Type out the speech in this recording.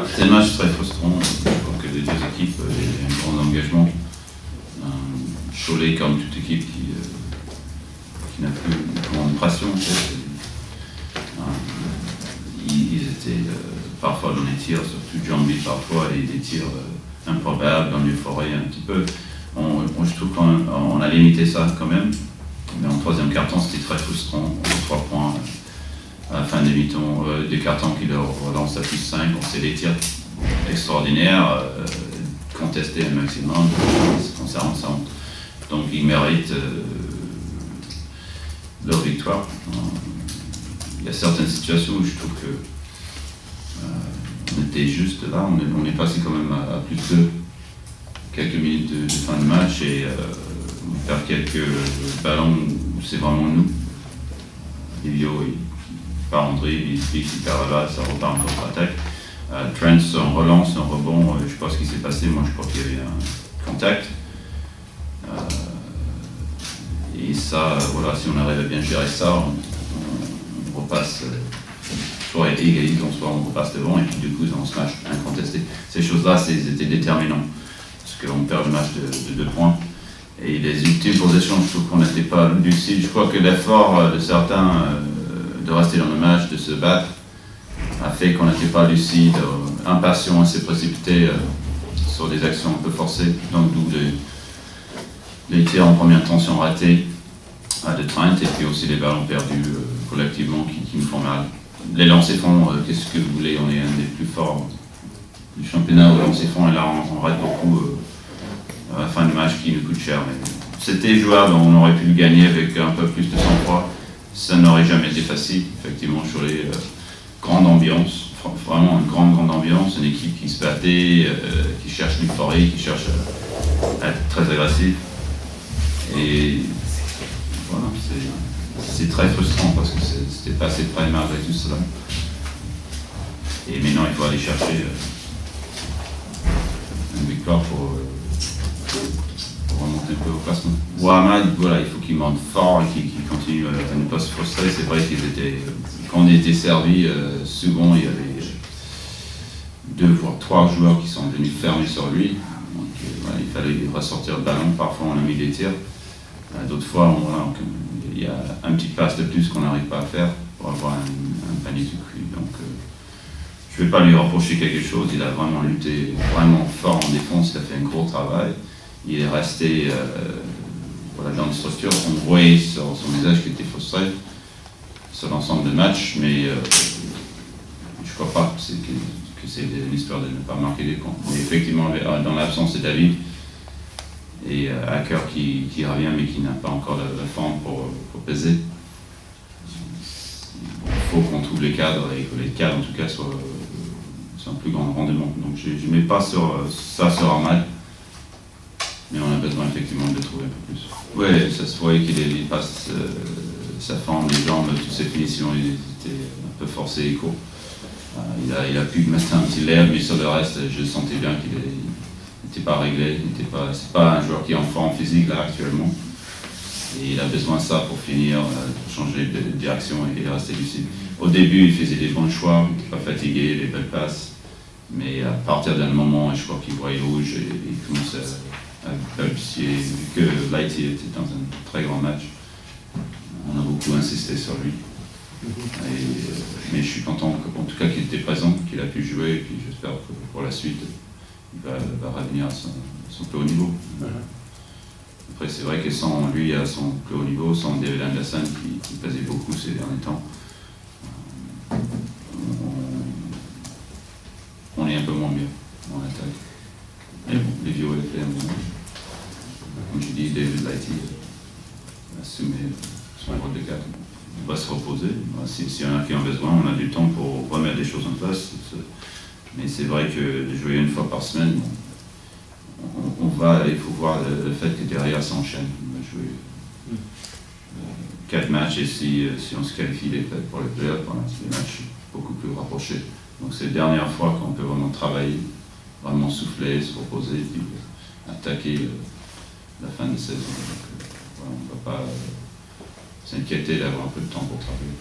C'était un match très frustrant. Je crois que les deux équipes avaient un grand engagement. Cholet, comme toute équipe qui n'a plus grande pression, en fait. Ils étaient parfois dans les tirs, surtout Jambi parfois, des tirs improbables dans l'euphorie un petit peu. Je trouve qu'on a limité ça quand même. Mais en troisième quart-temps, c'était très frustrant. 3 points à la fin des mi-temps, des cartons qui leur relancent à plus 5. On sait des tirs extraordinaires, contestés un maximum concernant ça. Donc ils méritent leur victoire. Il y a certaines situations où je trouve que on était juste là, on est passé quand même à plus de quelques minutes de fin de match et on perd quelques ballons où c'est vraiment nous. Livio, il part en dribble, il perd la balle, ça repart en contre-attaque. Trent en relance, en rebond, je sais pas ce qui s'est passé, moi je crois qu'il y avait un contact. Et ça, voilà, si on arrive à bien gérer ça, on repasse, soit égalisant, soit on repasse devant, et puis du coup, on se match incontesté. Ces choses-là, c'était déterminant, parce qu'on perd le match de 2 points. Et les ultimes possessions, je trouve qu'on n'était pas lucide. Je crois que l'effort de certains de rester dans le match, de se battre, a fait qu'on n'était pas lucide, impatient, et s'est précipité sur des actions un peu forcées, donc d'où les tirs en première tension ratés de Trent et puis aussi les ballons perdus collectivement qui nous font mal. Les lancers francs, qu'est-ce que vous voulez, on est un des plus forts du championnat au lancers francs et là on rate beaucoup à la fin du match qui nous coûte cher. C'était jouable, on aurait pu le gagner avec un peu plus de sang-froid. Ça n'aurait jamais été facile, effectivement, sur les grandes ambiances, vraiment une grande ambiance, une équipe qui se battait, qui cherche l'euphorie, qui cherche à être très agressif. Et voilà, c'est très frustrant parce que c'était pas assez près malgré tout cela. Et maintenant, il faut aller chercher une victoire pour remonter un peu au classement. Ouamad, voilà, il faut qu'il monte fort et qu'il continue à ne pas se frustrer. C'est vrai qu'ils étaient, quand on était servi, souvent il y avait 2 voire 3 joueurs qui sont venus fermer sur lui. Donc voilà, il fallait ressortir le ballon. Parfois, on a mis des tirs. D'autres fois, il y a un petit passe de plus qu'on n'arrive pas à faire pour avoir un panier tout cuit. Donc, je ne vais pas lui reprocher quelque chose. Il a vraiment lutté vraiment fort en défense. Il a fait un gros travail. Il est resté voilà, dans une structure. On voyait sur son visage qu'il était frustré sur l'ensemble du match, mais je ne crois pas que c'est l'histoire de ne pas marquer des points. Mais effectivement, dans l'absence de David, et Hacker qui revient mais qui n'a pas encore la forme pour peser. Il faut qu'on trouve les cadres et que les cadres en tout cas soient un plus grand rendement. Donc je ne mets pas ça sur Ahmad, mais on a besoin effectivement de le trouver un peu plus. Oui, ça se voyait qu'il passe sa forme, les jambes, toutes ses finitions, il était un peu forcé et court. Il a pu mettre un petit lèvre, mais sur le reste, je sentais bien qu'il n'était pas réglé, c'est pas un joueur qui est en forme physique là actuellement. Et il a besoin de ça pour finir, pour changer de direction et rester lucide. Au début, il faisait des bons choix, il n'était pas fatigué, des belles passes. Mais à partir d'un moment, je crois qu'il voyait rouge et il commençait à balbutier. Vu que Lighty était dans un très grand match, on a beaucoup insisté sur lui. Mais je suis content en tout cas qu'il était présent, qu'il a pu jouer, et puis j'espère que pour la suite, il va revenir à son plus haut niveau. Après, c'est vrai que sans lui à son plus haut niveau, sans David Anderson qui pesait beaucoup ces derniers temps, on est un peu moins bien en attaque. Mais bon, les vieux ont fait un bon match. Comme je dis, David Lighty a assumé son rôle de cadre. On va se reposer. S'il y en a qui ont besoin, on a du temps pour remettre des choses en place. Mais c'est vrai que de jouer une fois par semaine, il faut voir le fait que derrière ça enchaîne. On va jouer 4 matchs et si on se qualifie pour les playoffs, c'est des matchs beaucoup plus rapprochés. Donc c'est la dernière fois qu'on peut vraiment travailler, vraiment souffler, se reposer, puis attaquer la fin de saison. Donc, voilà, on ne va pas s'inquiéter d'avoir un peu de temps pour travailler.